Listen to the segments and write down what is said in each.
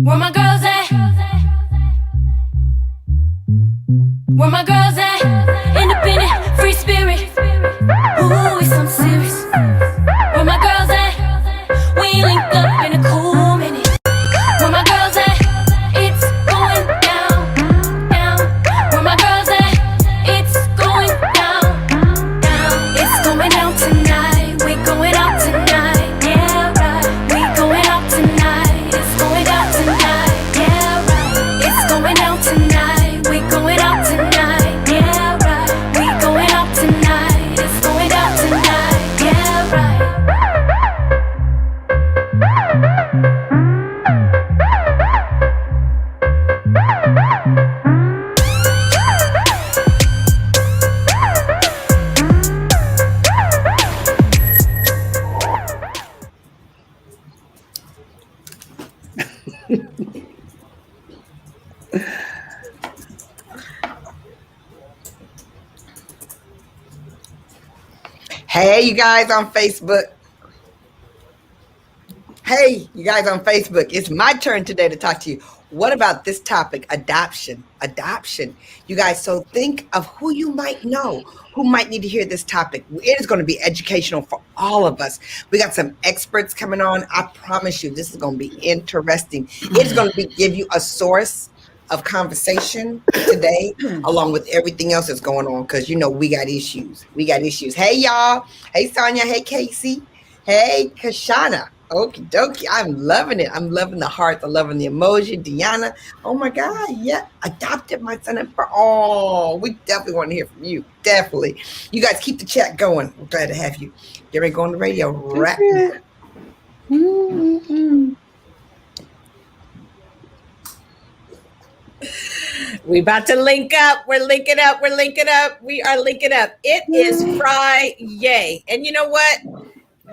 Where my girls at? Where my girls at? Independent, free spirit. Ooh, it's something serious. Where my girls at? We ain't linked up in a cool minute. Where my girls at? It's going down, down. Where my girls at? It's going down, down. It's going down tonight. We going out tonight. Yeah, right. We going out tonight. It's going down tonight. Yeah, right. It's going down tonight. We going out tonight. Yeah, right. We going out tonight. It's going down tonight. Yeah, right. Hey, you guys on Facebook. Hey, you guys on Facebook. It's my turn today to talk to you. What about this topic, adoption? Adoption. You guys, so think of who you might know, who might need to hear this topic. It is going to be educational for all of us. We got some experts coming on. I promise you, this is going to be interesting. It's going to give you a source of conversation today, along with everything else that's going on, because you know we got issues. We got issues. Hey, y'all. Hey, Sonia. Hey, Casey. Hey, Kashana. Okie dokie. I'm loving it. I'm loving the hearts. I'm loving the emoji. Deanna. Oh my God. Yeah. Adopted my son and for all. We definitely want to hear from you. Definitely. You guys keep the chat going. We're glad to have you. Get ready to go on the radio right now. Mm-hmm. We about to link up. We're linking up. We're linking up. We are linking up. It is Friday. And you know what?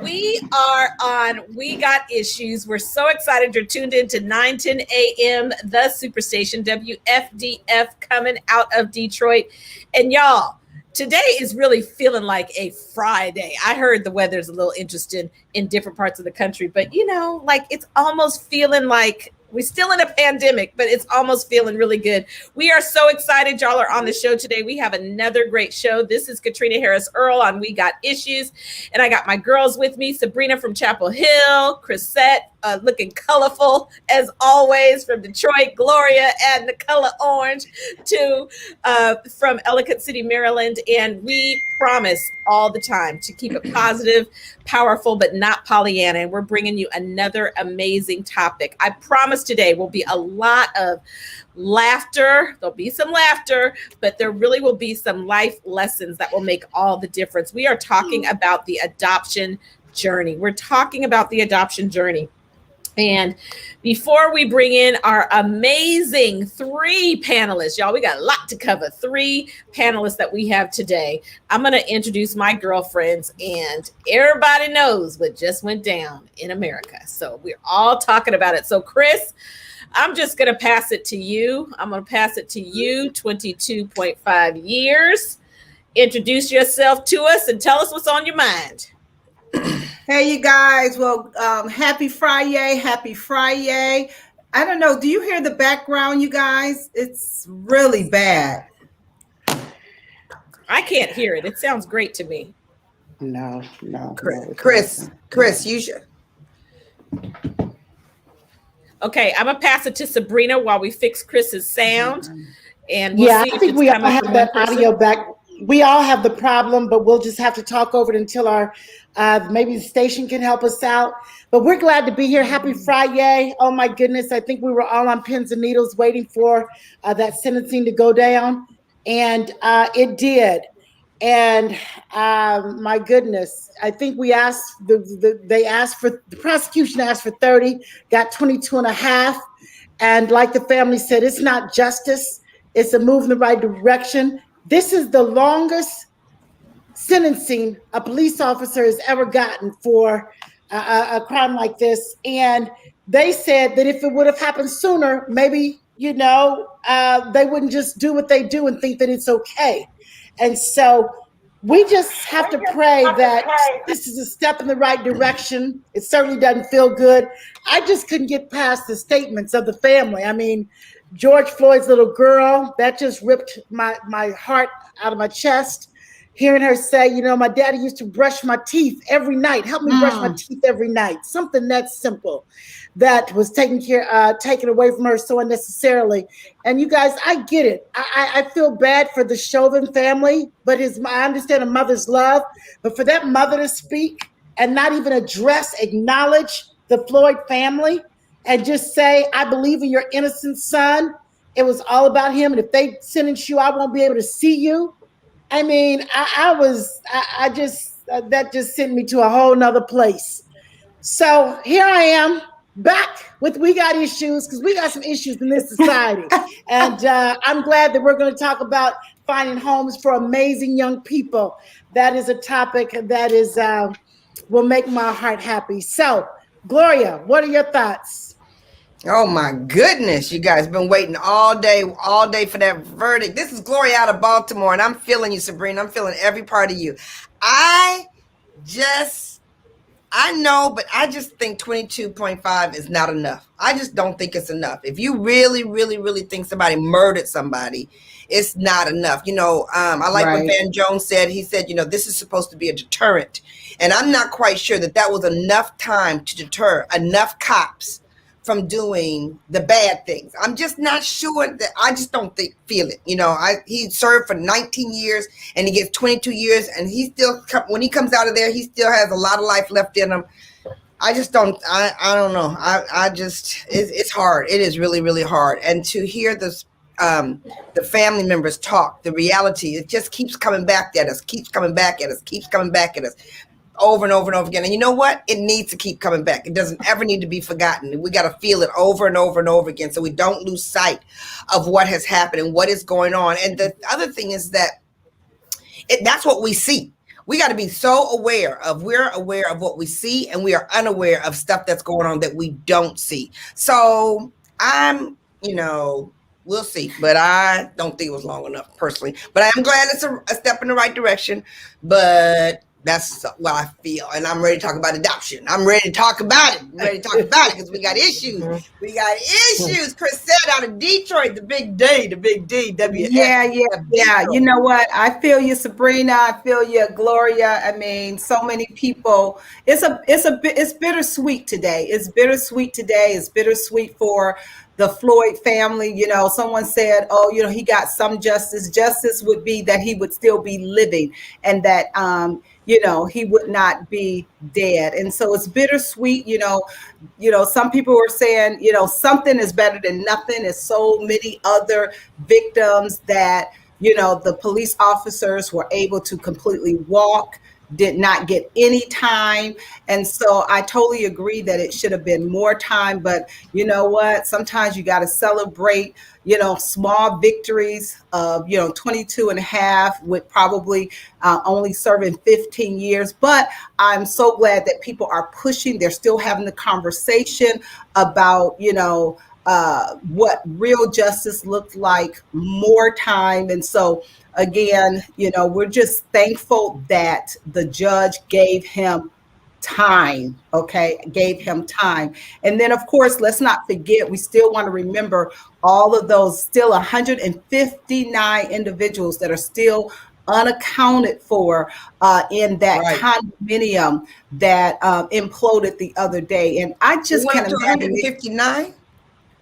We are on We Got Issues. We're so excited you're tuned in to 9:10 a.m. The Superstation WFDF coming out of Detroit. And y'all, today is really feeling like a Friday. I heard the weather's a little interesting in different parts of the country, but you know, like it's almost feeling like we're still in a pandemic, but it's almost feeling really good. We are so excited y'all are on the show today. We have another great show. This is Caterina Earl on We Got Issues. And I got my girls with me, Sabrina from Chapel Hill, Crisette, looking colorful as always from Detroit, Gloria and the color orange from Ellicott City, Maryland. And we promise all the time to keep it positive, powerful, but not Pollyanna. And we're bringing you another amazing topic. I promise today will be a lot of laughter. There'll be some laughter, but there really will be some life lessons that will make all the difference. We are talking about the adoption journey. We're talking about the adoption journey. And before we bring in our amazing 3 panelists, y'all, we got a lot to cover. 3 panelists that we have today. I'm going to introduce my girlfriends, and everybody knows what just went down in America. So we're all talking about it. So Chris, I'm just going to pass it to you. I'm going to pass it to you, 22.5 years. Introduce yourself to us and tell us what's on your mind. Hey, you guys. Well, happy Friday. Happy Friday. I don't know. Do you hear the background, you guys? It's really bad. I can't hear it. It sounds great to me. No. Chris, you should. Okay, I'm going to pass it to Sabrina while we fix Chris's sound. And we'll yeah, see I think we all have that audio back. We all have the problem, but we'll just have to talk over it until our maybe the station can help us out. But we're glad to be here. Happy Friday. Oh my goodness. I think we were all on pins and needles waiting for that sentencing to go down. And it did. And my goodness, I think we asked, the prosecution asked for 30, got 22 and a half. And like the family said, it's not justice. It's a move in the right direction. This is the longest sentencing a police officer has ever gotten for a crime like this. And they said that if it would have happened sooner, maybe, you know, they wouldn't just do what they do and think that it's okay. And so we just have to pray that this is a step in the right direction. It certainly doesn't feel good. I just couldn't get past the statements of the family. I mean, George Floyd's little girl, that just ripped my heart out of my chest. Hearing her say, you know, my daddy used to brush my teeth every night, help me brush my teeth every night. Something that simple that was taken away from her so unnecessarily. And you guys, I get it. I feel bad for the Chauvin family, but I understand a mother's love. But for that mother to speak and not even acknowledge the Floyd family and just say, I believe in your innocent son. It was all about him. And if they sentence you, I won't be able to see you. I mean, that just sent me to a whole nother place. So here I am back with We Got Issues, because we got some issues in this society. And I'm glad that we're going to talk about finding homes for amazing young people. That is a topic that will make my heart happy. So, Gloria, what are your thoughts? Oh my goodness, you guys been waiting all day for that verdict. This is Gloria out of Baltimore, and I'm feeling you, Sabrina. I'm feeling every part of you. I know, but I just think 22.5 is not enough. I just don't think it's enough. If you really, really, really think somebody murdered somebody, it's not enough. You know, I like what Van Jones said. He said, you know, this is supposed to be a deterrent. And I'm not quite sure that was enough time to deter enough cops from doing the bad things. I'm just not sure that I just don't feel it. You know, he served for 19 years and he gets 22 years and he still, when he comes out of there, he still has a lot of life left in him. I just don't, I don't know. It's hard. It is really, really hard. And to hear this, the family members talk, the reality, it just keeps coming back at us, over and over and over again. And you know what? It needs to keep coming back. It doesn't ever need to be forgotten. We got to feel it over and over and over again so we don't lose sight of what has happened and what is going on. And the other thing is that that's what we see. We got to be we're aware of what we see, and we are unaware of stuff that's going on that we don't see. So we'll see, but I don't think it was long enough personally, but I'm glad it's a step in the right direction. But that's what I feel. And I'm ready to talk about adoption. I'm ready to talk about it. Because we got issues. Crisette out of Detroit, the big D, WFDF. Yeah. You know what? I feel you, Sabrina. I feel you, Gloria. I mean, so many people. It's bittersweet today. It's bittersweet for the Floyd family. You know, someone said, oh, you know, he got some justice. Justice would be that he would still be living and that, you know, he would not be dead. And so it's bittersweet. You know, some people were saying, you know, something is better than nothing. There's so many other victims that, you know, the police officers were able to completely walk, did not get any time. And so I totally agree that it should have been more time. But you know what? Sometimes you got to celebrate, you know, small victories of, you know, 22 and a half with probably only serving 15 years. But I'm so glad that people are pushing. They're still having the conversation about, you know, what real justice looked like, more time. And so again, you know, we're just thankful that the judge gave him time. And then, of course, let's not forget, we still want to remember all of those still 159 individuals that are still unaccounted for in that condominium that imploded the other day. And I just can't imagine 159?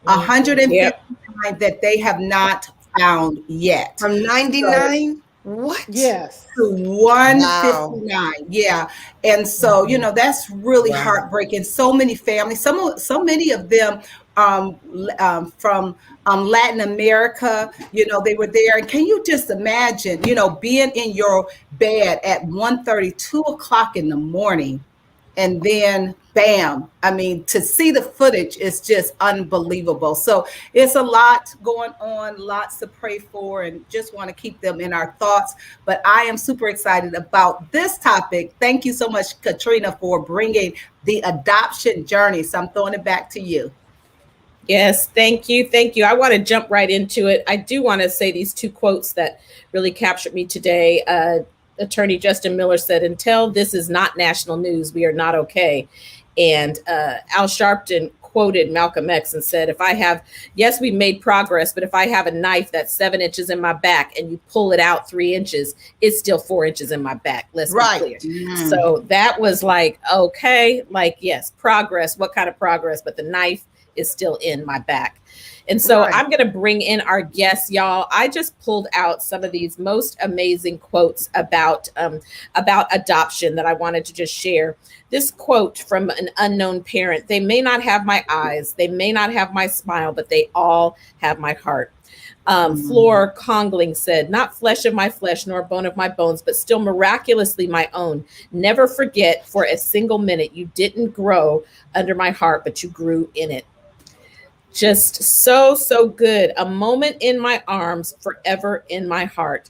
159 that they have not found yet. From 99? So, what? Yes. To 159. Wow. Yeah. And so, you know, that's really heartbreaking. So many families, so many of them from Latin America, you know, they were there. And can you just imagine, you know, being in your bed at 1:30, 2 o'clock in the morning, and then bam. I mean, to see the footage is just unbelievable. So it's a lot going on, lots to pray for, and just want to keep them in our thoughts. But I am super excited about this topic. Thank you so much, Caterina, for bringing the adoption journey. So I'm throwing it back to you. Yes, thank you. I want to jump right into it. I do want to say these two quotes that really captured me today. Attorney Justin Miller said, until this is not national news, we are not okay. And Al Sharpton quoted Malcolm X and said, yes, we made progress, but if I have a knife that's 7 inches in my back and you pull it out 3 inches, it's still 4 inches in my back. Let's be clear. Mm-hmm. So that was like, okay, like, yes, progress. What kind of progress? But the knife is still in my back. And so I'm going to bring in our guests, y'all. I just pulled out some of these most amazing quotes about adoption that I wanted to just share. This quote from an unknown parent: "They may not have my eyes, they may not have my smile, but they all have my heart." Floor Congling said, "Not flesh of my flesh, nor bone of my bones, but still miraculously my own. Never forget for a single minute you didn't grow under my heart, but you grew in it." Just so, so good. A moment in my arms, forever in my heart.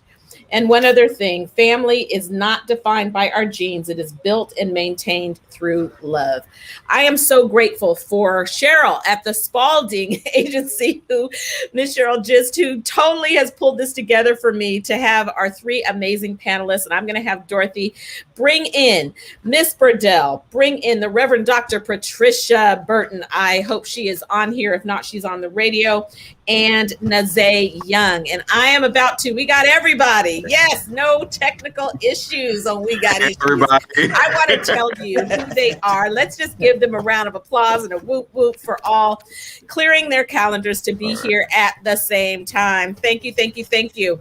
And one other thing, family is not defined by our genes. It is built and maintained through love. I am so grateful for Cheryl at the Spaulding agency, Miss Cheryl Gist, who totally has pulled this together for me to have our 3 amazing panelists. And I'm going to have Dorothy bring in Miss Burdell, bring in the Reverend Dr. Patricia Burton. I hope she is on here. If not, she's on the radio. And Nazay Young. And we got everybody. Yes, no technical issues on We Got Issues. Everybody. I want to tell you who they are. Let's just give them a round of applause and a whoop whoop for all clearing their calendars to be here at the same time. Thank you, thank you, thank you.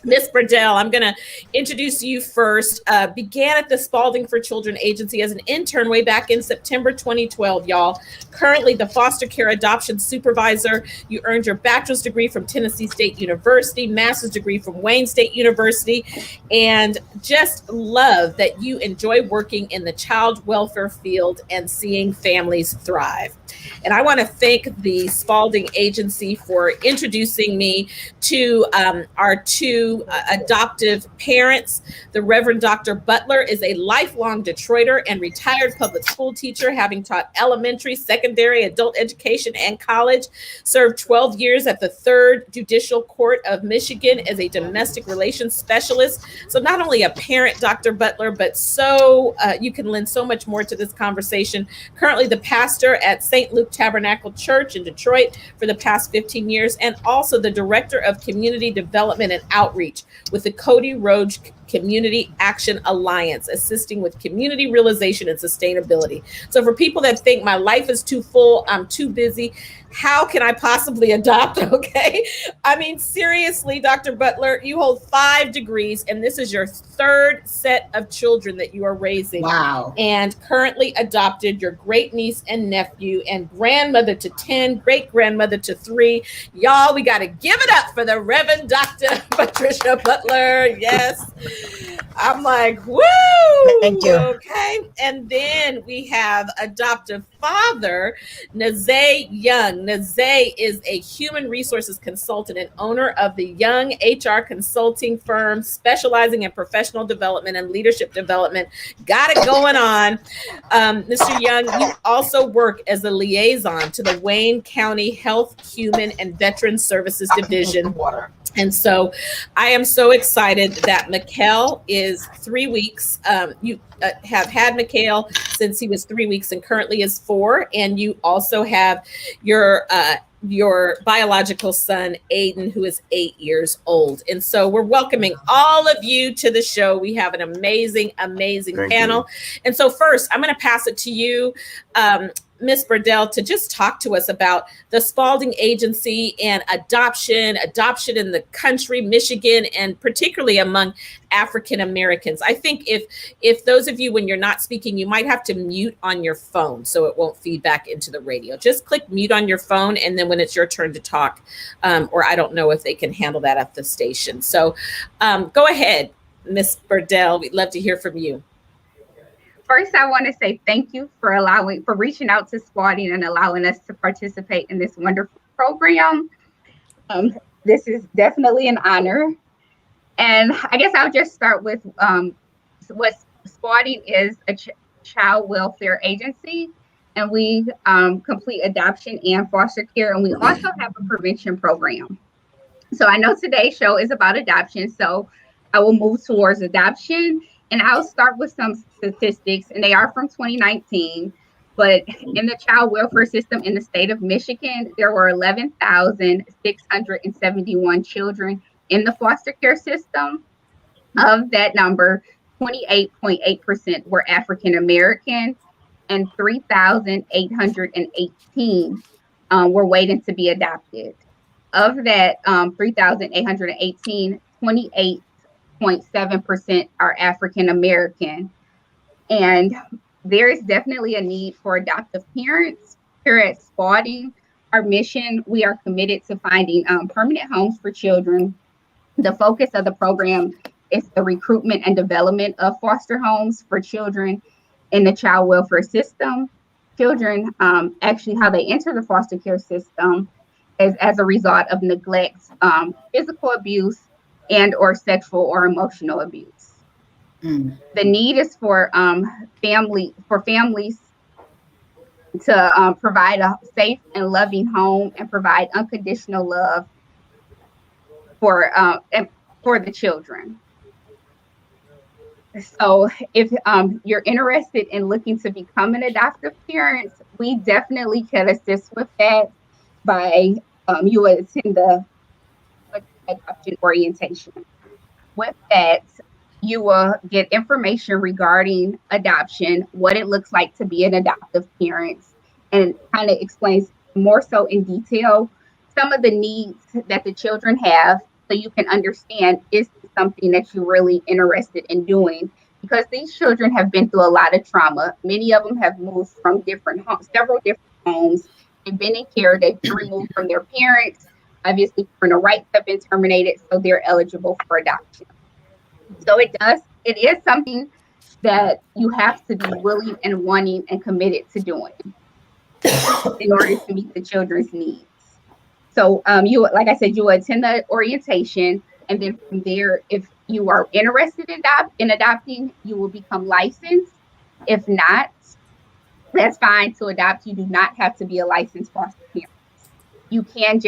Miss Burdell, I'm going to introduce you first. Began at the Spaulding for Children Agency as an intern way back in September 2012, y'all. Currently the foster care adoption supervisor. You earned your bachelor's degree from Tennessee State University, master's degree from Wayne State University, and just love that you enjoy working in the child welfare field and seeing families thrive. And I want to thank the Spaulding Agency for introducing me to our 2 adoptive parents. The Reverend Dr. Butler is a lifelong Detroiter and retired public school teacher, having taught elementary, secondary, adult education, and college. Served 12 years at the 3rd Judicial Court of Michigan as a domestic relations specialist. So not only a parent, Dr. Butler, but you can lend so much more to this conversation. Currently the pastor at St. Luke Tabernacle Church in Detroit for the past 15 years, and also the director of community development and outreach with the Cody Road Community Action Alliance, assisting with community realization and sustainability. So for people that think my life is too full, I'm too busy, how can I possibly adopt? Okay. I mean, seriously, Dr. Butler, you hold 5 degrees and this is your 3rd set of children that you are raising. Wow. And currently adopted your great niece and nephew and grandmother to 10, great grandmother to 3. Y'all, we got to give it up for the Reverend Dr. Patricia Butler. Yes. I'm like, woo! Thank you. Okay. And then we have adoptive father, Nazay Young. Nazay is a human resources consultant and owner of the Young HR consulting firm, specializing in professional development and leadership development. Got it going on. Mr. Young, you also work as a liaison to the Wayne County Health, Human, and Veteran Services Division. And so I am so excited that Mikhail is 3 weeks. You have had Mikhail since he was 3 weeks and currently is 4. And you also have your biological son, Aiden, who is 8 years old. And so we're welcoming all of you to the show. We have an amazing, amazing panel. And so first, I'm going to pass it to you, Miss Burdell, to just talk to us about the Spaulding Agency and adoption in the country, Michigan, and particularly among African Americans. I think if those of you, when you're not speaking, you might have to mute on your phone so it won't feed back into the radio. Just click mute on your phone, and then when it's your turn to talk, or I don't know if they can handle that at the station. So go ahead, Miss Burdell. We'd love to hear from you. First, I want to say thank you for reaching out to Spaulding and allowing us to participate in this wonderful program. This is definitely an honor. And I guess I'll just start with what Spaulding is, a child welfare agency. And we complete adoption and foster care. And we also have a prevention program. So I know today's show is about adoption. So I will move towards adoption, and I'll start with some statistics, and they are from 2019. But in the child welfare system in the state of Michigan, there were 11,671 children in the foster care system. Of that number, 28.8% were African American, and 3,818 were waiting to be adopted. Of that 3,818, 28.7% are African American. And there is definitely a need for adoptive parents. Here at Spaulding, our mission, we are committed to finding permanent homes for children. The focus of the program is the recruitment and development of foster homes for children in the child welfare system. Children, actually, how they enter the foster care system is as a result of neglect, physical abuse, and or sexual or emotional abuse. The need is for families to provide a safe and loving home and provide unconditional love for the children. So if you're interested in looking to become an adoptive parent, we definitely can assist with that by you attend the adoption orientation. With that, you will get information regarding adoption, what it looks like to be an adoptive parent, and kind of explains more so in detail some of the needs that the children have, so you can understand, is this something that you're really interested in doing? Because these children have been through a lot of trauma. Many of them have moved from different homes, several different homes. They've been in care, they've been removed from their parents. Obviously, parental rights have been terminated, so they're eligible for adoption. So it is something that you have to be willing and wanting and committed to doing in order to meet the children's needs. So you, like I said, you will attend the orientation, and then from there, if you are interested in adopting, you will become licensed. If not, that's fine. To adopt, you do not have to be a licensed foster parent. We can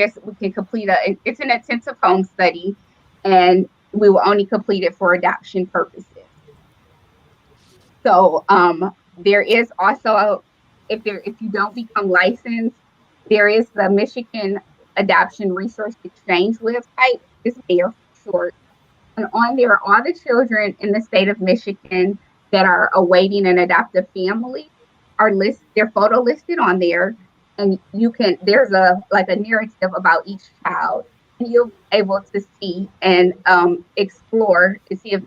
complete it's an intensive home study, and we will only complete it for adoption purposes. So there is also, if you don't become licensed, there is the Michigan Adoption Resource Exchange website. It's there for short. And on there, all the children in the state of Michigan that are awaiting an adoptive family are their photo listed on there. And there's a narrative about each child. And you'll be able to see and explore to see if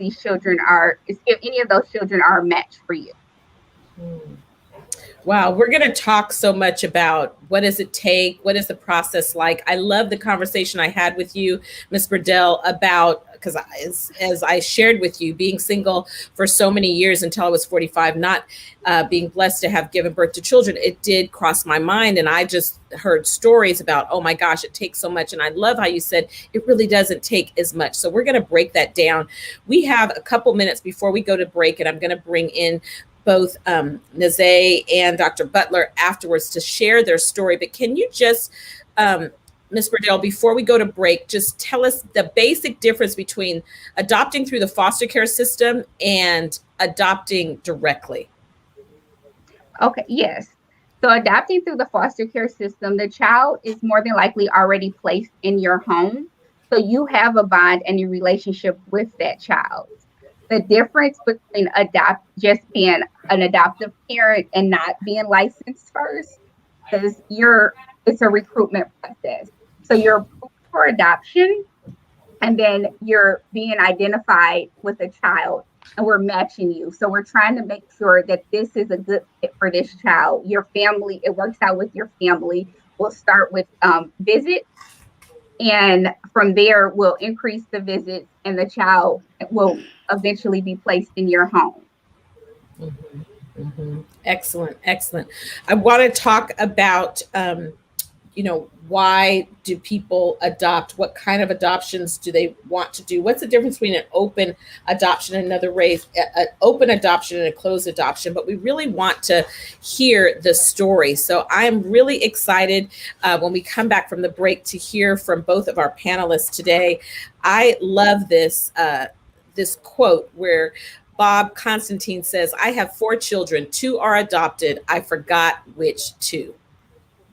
any of those children are a match for you. Wow, we're going to talk so much about what does it take, what is the process like. I love the conversation I had with you, Ms. Burdell, about, because as I shared with you, being single for so many years until I was 45, not being blessed to have given birth to children, it did cross my mind. And I just heard stories about, oh my gosh, it takes so much. And I love how you said it really doesn't take as much. So we're going to break that down. We have a couple minutes before we go to break, and I'm going to bring in both Nazay and Dr. Butler afterwards to share their story. But can you just, Ms. Burdell, before we go to break, just tell us the basic difference between adopting through the foster care system and adopting directly? Okay, yes. So adopting through the foster care system, the child is more than likely already placed in your home. So you have a bond and a relationship with that child. The difference between just being an adoptive parent and not being licensed first is it's a recruitment process. So you're approved for adoption, and then you're being identified with a child, and we're matching you. So we're trying to make sure that this is a good fit for this child. Your family, it works out with your family. We'll start with visits, and from there we'll increase the visits, and the child will eventually be placed in your home. Mm-hmm. Mm-hmm. Excellent. Excellent. I want to talk about, why do people adopt? What kind of adoptions do they want to do? What's the difference between an open adoption and an open adoption and a closed adoption? But we really want to hear the story. So I'm really excited when we come back from the break to hear from both of our panelists today. I love this this quote where Bob Constantine says, "I have 4 children. 2 are adopted. I forgot which 2."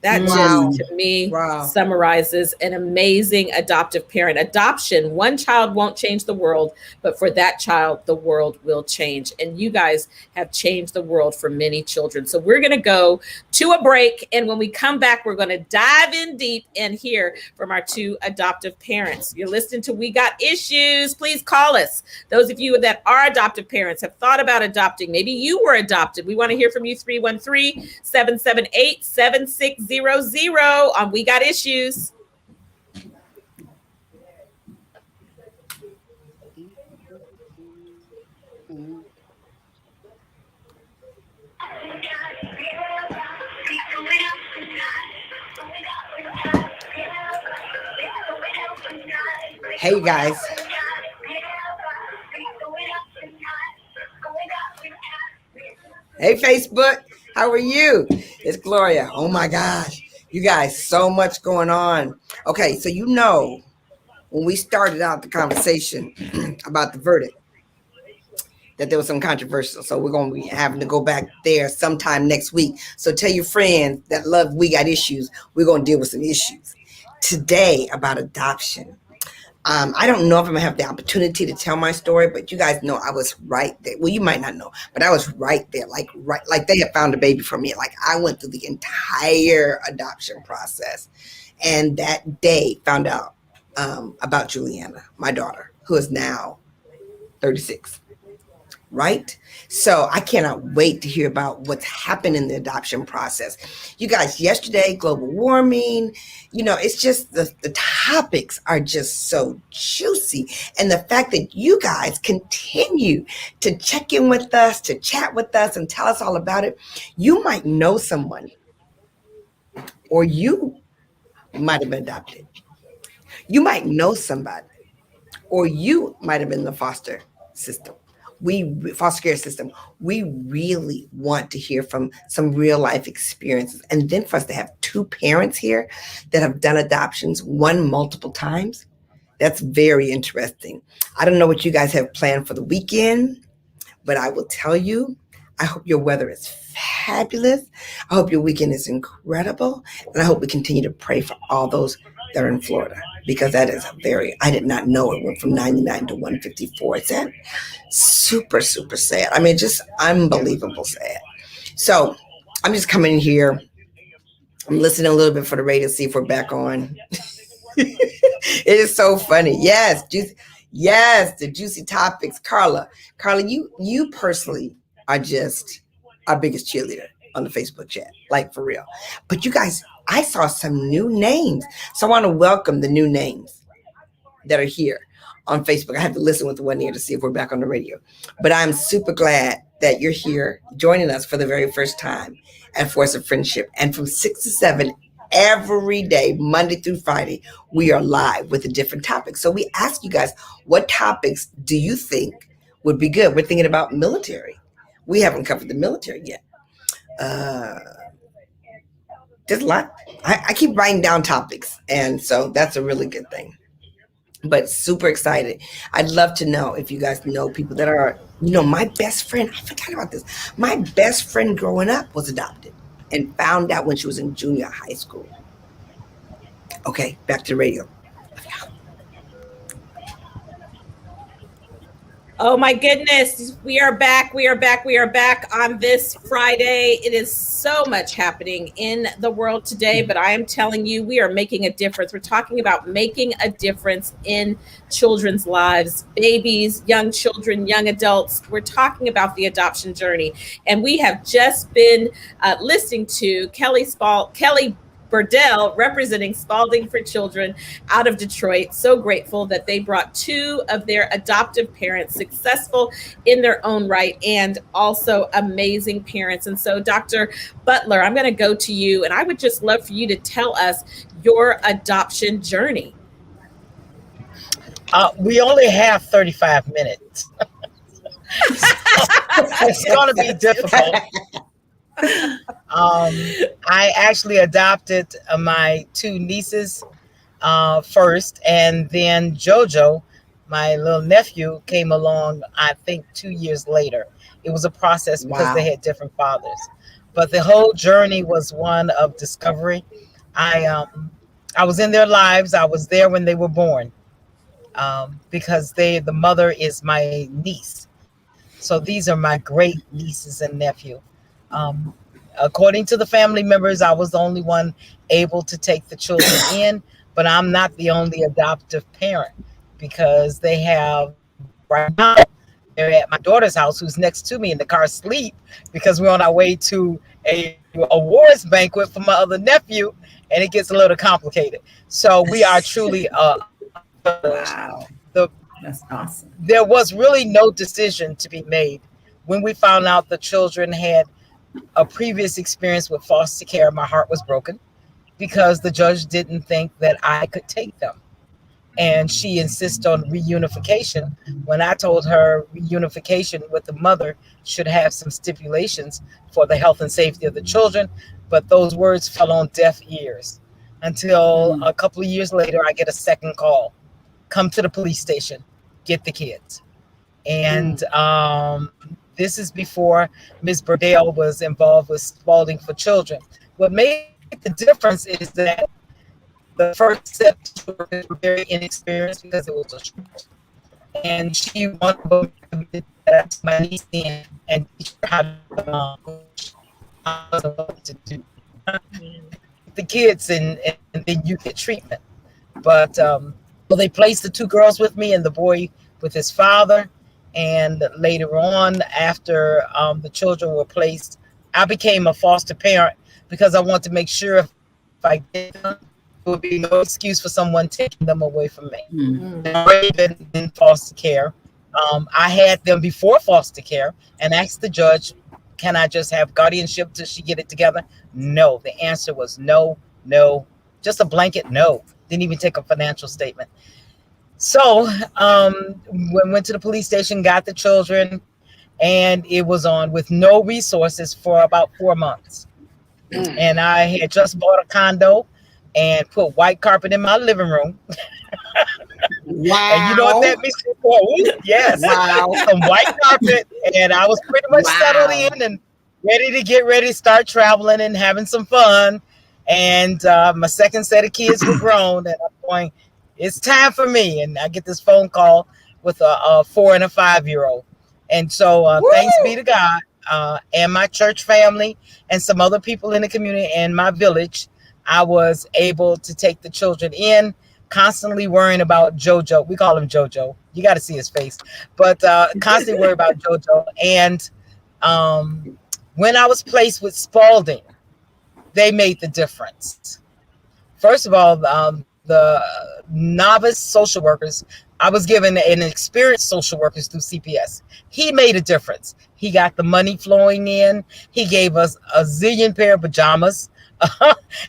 That Wow. just, to me, Wow. summarizes an amazing adoptive parent. Adoption, one child won't change the world, but for that child, the world will change. And you guys have changed the world for many children. So we're going to go to a break. And when we come back, we're going to dive in deep and hear from our 2 adoptive parents. You're listening to We Got Issues. Please call us. Those of you that are adoptive parents, have thought about adopting. Maybe you were adopted. We want to hear from you. 313-778-7600 on We Got Issues. Hey, you guys. Hey, Facebook. How are you? It's Gloria. Oh, my gosh. You guys, so much going on. Okay, so you know, when we started out the conversation about the verdict, that there was some controversial. So we're going to be having to go back there sometime next week. So tell your friends that love We Got Issues, we're going to deal with some issues today about adoption. I don't know if I'm gonna have the opportunity to tell my story, but you guys know I was right there. Well, you might not know, but I was right there, like they had found a baby for me. Like I went through the entire adoption process, and that day found out about Juliana, my daughter, who is now 36. Right? So I cannot wait to hear about what's happened in the adoption process. You guys, yesterday, global warming, you know, it's just the topics are just so juicy. And the fact that you guys continue to check in with us, to chat with us and tell us all about it. You might know someone, or you might have been adopted. You might know somebody, or you might have been in the foster system. Foster care system. We really want to hear from some real life experiences. And then for us to have 2 parents here that have done adoptions, one multiple times, that's very interesting. I don't know what you guys have planned for the weekend, but I will tell you, I hope your weather is fabulous. I hope your weekend is incredible. And I hope we continue to pray for all those that are in Florida, because that is I did not know it went from 99 to 154. It's that super, super sad. I mean, just unbelievable sad. So I'm just coming in here. I'm listening a little bit for the radio to see if we're back on. It is so funny. Yes, the juicy topics. Carla, you personally are just our biggest cheerleader on the Facebook chat, like for real. But you guys, I saw some new names. So I want to welcome the new names that are here on Facebook. I have to listen with one ear to see if we're back on the radio. But I'm super glad that you're here joining us for the very first time at Force of Friendship. And from 6 to 7 every day, Monday through Friday, we are live with a different topic. So we ask you guys, what topics do you think would be good? We're thinking about military. We haven't covered the military yet. There's a lot. I keep writing down topics, and so that's a really good thing. But super excited. I'd love to know if you guys know people that are, my best friend. I forgot about this. My best friend growing up was adopted and found out when she was in junior high school. Okay, back to the radio. Oh my goodness, we are back on this Friday. It is so much happening in the world today, but I am telling you, we are making a difference. We're talking about making a difference in children's lives, babies, young children, young adults. We're talking about the adoption journey, and we have just been listening to Kelly Burdell representing Spaulding for Children out of Detroit. So grateful that they brought 2 of their adoptive parents, successful in their own right, and also amazing parents. And so, Dr. Butler, I'm going to go to you, and I would just love for you to tell us your adoption journey. We only have 35 minutes. It's going to be difficult. I actually adopted my 2 nieces first, and then JoJo, My little nephew came along, I think 2 years later. It was a process because they Wow. had different fathers. But the whole journey was one of discovery. I I was in their lives. I was there when they were born, because the mother is my niece. So these are my great nieces and nephew. Um, According to the family members, I was the only one able to take the children in, but I'm not the only adoptive parent because they have right now. They're at my daughter's house, who's next to me in the car asleep because we're on our way to a awards banquet for my other nephew, and it gets a little complicated. So we are truly Wow. the That's awesome. there was really no decision to be made when we found out the children had a previous experience with foster care. My heart was broken because the judge didn't think that I could take them, and she insisted on reunification when I told her reunification with the mother should have some stipulations for the health and safety of the children. But those words fell on deaf ears until a couple of years later I get a second call: come to the police station, get the kids. And this is before Ms. Burdell was involved with Spaulding for Children. What made the difference is that the first set of children were very inexperienced because it was a church. And she wanted to my niece in and teach her how to do the kids, and then you get treatment. But well, they placed the two girls with me and the boy with his father. And later on, after the children were placed, I became a foster parent because I want to make sure if I get them, there would be no excuse for someone taking them away from me. They've already been in foster care. I had them before foster care and asked the judge, can I just have guardianship till she get it together? No. The answer was no, no, just a blanket no. Didn't even take a financial statement. So went to the police station, got the children, and it was on with no resources for about 4 months. And I had just bought a condo and put white carpet in my living room. Wow. And you know what that means? Yes. Wow. Some white carpet. And I was pretty much settled in and ready to start traveling and having some fun. And my second set of kids were grown, and I'm going, it's time for me. And I get this phone call with a 4 and a 5-year-old. And so thanks be to God and my church family and some other people in the community and my village, I was able to take the children in, constantly worrying about JoJo. We call him JoJo. You got to see his face. But constantly worried about JoJo. And when I was placed with Spaulding, they made the difference. First of all, the novice social workers, I was given an experienced social workers through CPS. He made a difference. He got the money flowing in. He gave us a zillion pair of pajamas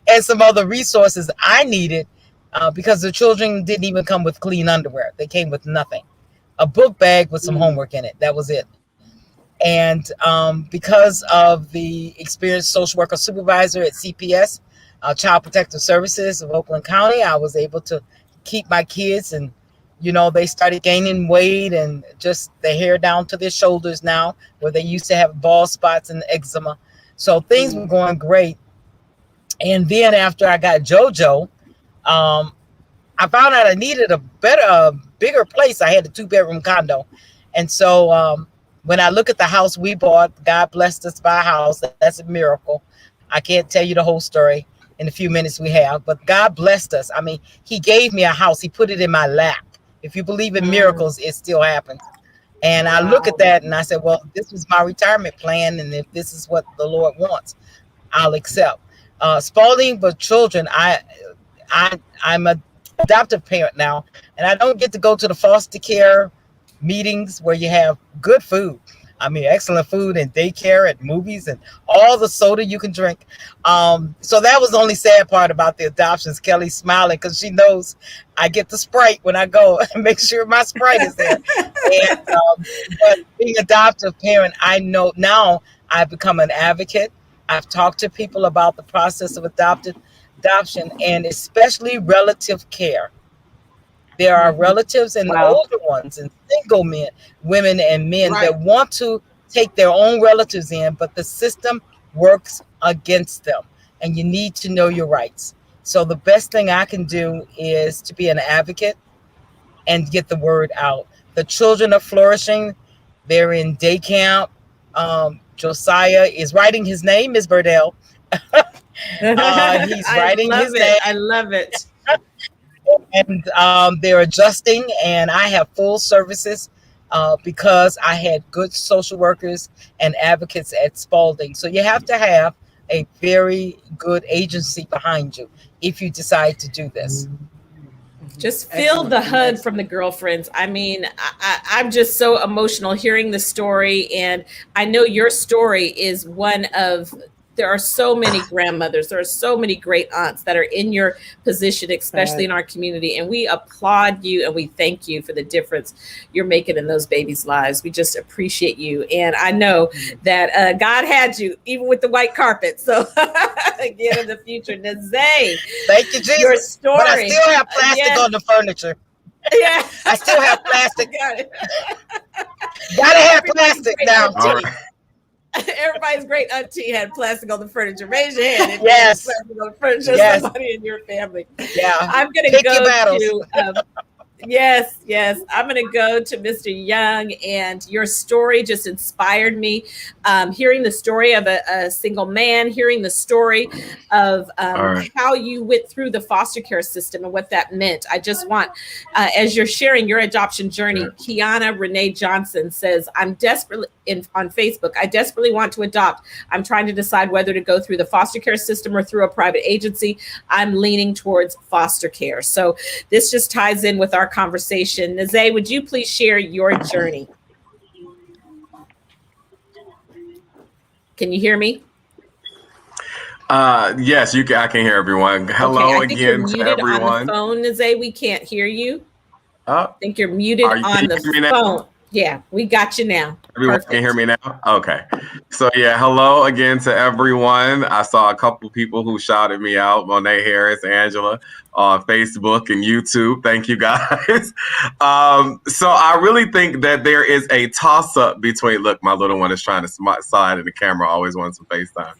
and some other resources I needed because the children didn't even come with clean underwear. They came with nothing. A book bag with some homework in it. That was it. And because of the experienced social worker supervisor at CPS, Child Protective Services of Oakland County, I was able to keep my kids, and they started gaining weight and just the hair down to their shoulders now, where they used to have bald spots and eczema. So things were going great. And then after I got JoJo, I found out I needed a bigger place. I had a 2-bedroom condo. And so when I look at the house we bought, God blessed us by a house. That's a miracle. I can't tell you the whole story in the few minutes we have, but God blessed us. I mean, he gave me a house. He put it in my lap. If you believe in miracles, it still happens. And I look at that and I said, well, this was my retirement plan. And if this is what the Lord wants, I'll accept. Spaulding for Children, I'm an adoptive parent now, and I don't get to go to the foster care meetings where you have good food. I mean, excellent food and daycare and movies and all the soda you can drink. So that was the only sad part about the adoptions. Kelly's smiling because she knows I get the Sprite when I go and make sure my Sprite is there. And, but being adoptive parent, I know now I've become an advocate. I've talked to people about the process of adoption and especially relative care. There are relatives and Wow. older ones and single men, women and men Right. that want to take their own relatives in, but the system works against them, and you need to know your rights. So the best thing I can do is to be an advocate and get the word out. The children are flourishing. They're in day camp. Josiah is writing his name, Ms. Burdell. He's writing his name. I love it. And they're adjusting, and I have full services because I had good social workers and advocates at Spaulding. So you have to have a very good agency behind you if you decide to do this. Just feel the hug from the girlfriends. I mean, I'm just so emotional hearing the story. And I know your story is one of, there are so many grandmothers, there are so many great aunts that are in your position, especially in our community. And we applaud you and we thank you for the difference you're making in those babies' lives. We just appreciate you. And I know that God had you, even with the white carpet. So again, in the future, Nazay, thank you, Jesus. your story. But I still have plastic on the furniture. Yeah. I still have plastic. Got it. Gotta have plastic now. All right. Everybody's great auntie had plastic on the furniture. Raise your hand if you Yes. had plastic on the furniture. Yes. Somebody in your family. Yeah. I'm going to Pick your go battles. to yes. I'm going to go to Mr. Young, and your story just inspired me. Hearing the story of a single man, hearing the story of how you went through the foster care system and what that meant. I just want, as you're sharing your adoption journey, Kiana Renee Johnson says, I'm desperately on Facebook. I desperately want to adopt. I'm trying to decide whether to go through the foster care system or through a private agency. I'm leaning towards foster care. So this just ties in with our conversation. Nazay, would you please share your journey? Can you hear me? Yes, you can. I can hear everyone. Hello I think you're again to muted everyone. on the phone, Nazay. We can't hear you. I think you're muted on the phone. Yeah, we got you now. Everyone Perfect. can hear me now? Okay. So yeah, hello again to everyone. I saw a couple people who shouted me out, Monet Harris, Angela, on Facebook and YouTube. Thank you guys. So I really think that there is a toss-up between, look, my little one is trying to slide in the camera, always wants some FaceTime.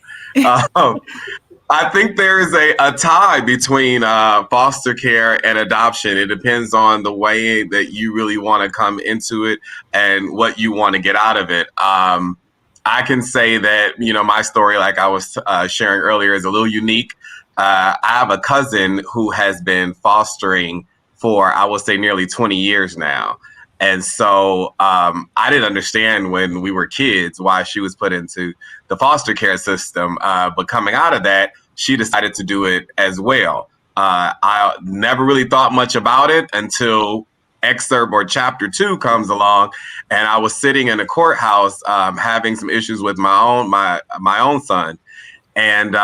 I think there is a tie between foster care and adoption. It depends on the way that you really want to come into it and what you want to get out of it. I can say that, my story, like I was sharing earlier, is a little unique. I have a cousin who has been fostering for, I would say, nearly 20 years now. And so I didn't understand when we were kids why she was put into the foster care system. But coming out of that, she decided to do it as well. I never really thought much about it until excerpt or chapter 2 comes along, and I was sitting in a courthouse having some issues with my own son, and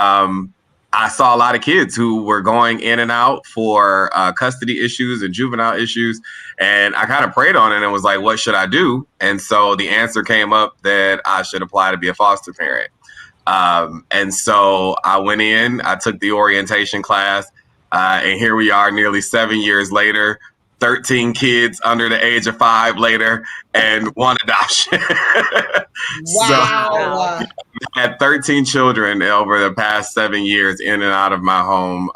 I saw a lot of kids who were going in and out for custody issues and juvenile issues, and I kind of prayed on it and was like, what should I do? And so the answer came up that I should apply to be a foster parent. And so I went in, I took the orientation class, and here we are nearly 7 years later, 13 kids under the age of 5 later, and 1 adoption. Wow. So, I had 13 children over the past 7 years in and out of my home.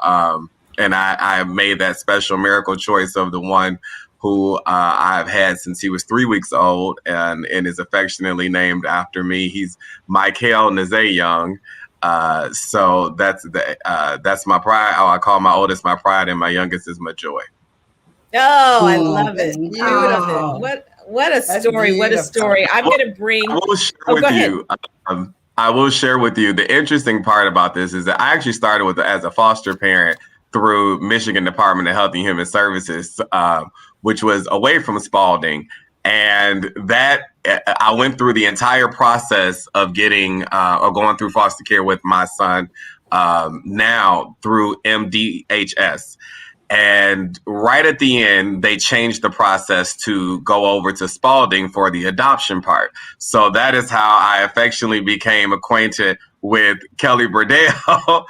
And I made that special miracle choice of the one who I've had since he was 3 weeks old and is affectionately named after me. He's Michael Nazay Young. So that's my pride. I call my oldest my pride, and my youngest is my joy. Oh, I love it. Beautiful. What a story. What a story. I'm going to bring. I will share with you. I will share with you the interesting part about this is that I actually started as a foster parent through Michigan Department of Health and Human Services, which was away from Spaulding. And that I went through the entire process of getting or going through foster care with my son now through MDHS. And right at the end, they changed the process to go over to Spaulding for the adoption part. So that is how I affectionately became acquainted with Kelly Burdell,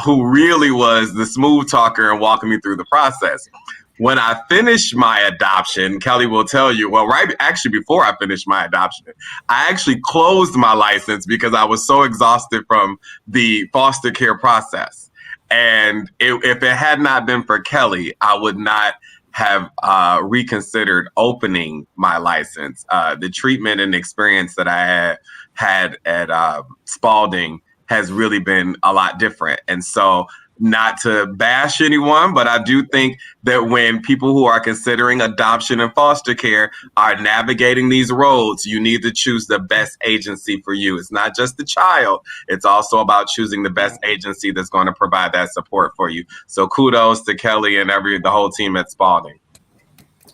who really was the smooth talker and walking me through the process. when I finished my adoption, Kelly will tell you, well, actually before I finished my adoption, I actually closed my license because I was so exhausted from the foster care process. And if it had not been for Kelly, I would not have reconsidered opening my license. The treatment and experience that I had at Spaulding has really been a lot different. And so, not to bash anyone, but I do think that when people who are considering adoption and foster care are navigating these roads, you need to choose the best agency for you. It's not just the child. It's also about choosing the best agency that's going to provide that support for you. So kudos to Kelly and the whole team at Spaulding.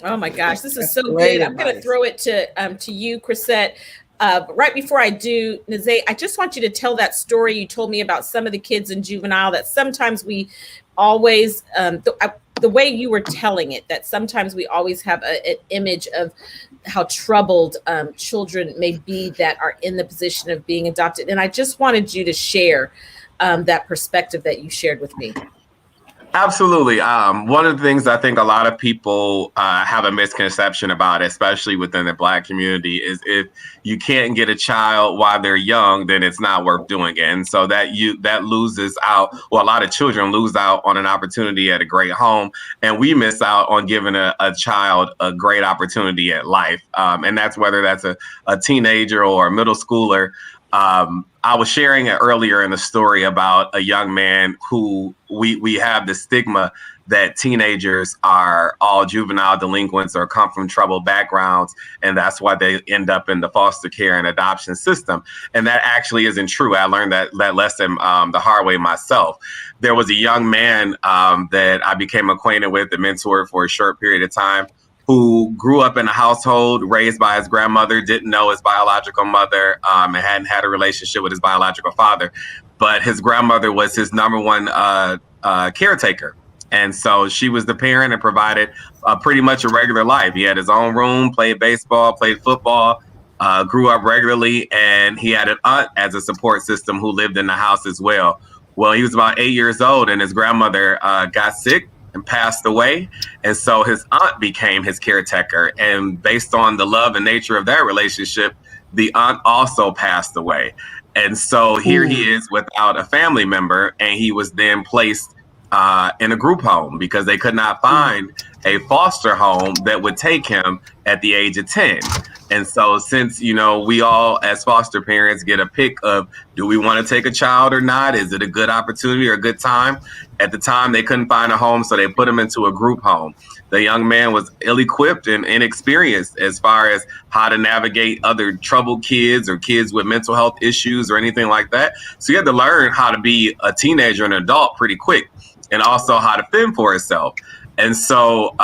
Oh my gosh, this is so good. I'm going to throw it to you, Crisette. Right before I do, Nazay, I just want you to tell that story you told me about some of the kids in juvenile, that sometimes we always, the way you were telling it, that sometimes we always have an image of how troubled children may be that are in the position of being adopted. And I just wanted you to share that perspective that you shared with me. Absolutely. One of the things I think a lot of people have a misconception about, especially within the Black community, is if you can't get a child while they're young, then it's not worth doing it. And so that loses out, well, a lot of children lose out on an opportunity at a great home, and we miss out on giving a child a great opportunity at life. And that's whether that's a teenager or a middle schooler. I was sharing earlier in the story about a young man who we have the stigma that teenagers are all juvenile delinquents or come from troubled backgrounds, and that's why they end up in the foster care and adoption system. And that actually isn't true. I learned that lesson the hard way myself. There was a young man that I became acquainted with and mentored for a short period of time, who grew up in a household raised by his grandmother, didn't know his biological mother, and hadn't had a relationship with his biological father. But his grandmother was his number one caretaker. And so she was the parent and provided pretty much a regular life. He had his own room, played baseball, played football, grew up regularly, and he had an aunt as a support system who lived in the house as well. Well, he was about 8 years old, and his grandmother got sick and passed away. And so his aunt became his caretaker. And based on the love and nature of that relationship, the aunt also passed away. And so here he is without a family member, and he was then placed in a group home because they could not find a foster home that would take him at the age of 10. And so since, we all as foster parents get a pick of, do we want to take a child or not? Is it a good opportunity or a good time? At the time, they couldn't find a home, so they put him into a group home. The young man was ill-equipped and inexperienced as far as how to navigate other troubled kids or kids with mental health issues or anything like that. So he had to learn how to be a teenager and an adult pretty quick, and also how to fend for himself. And so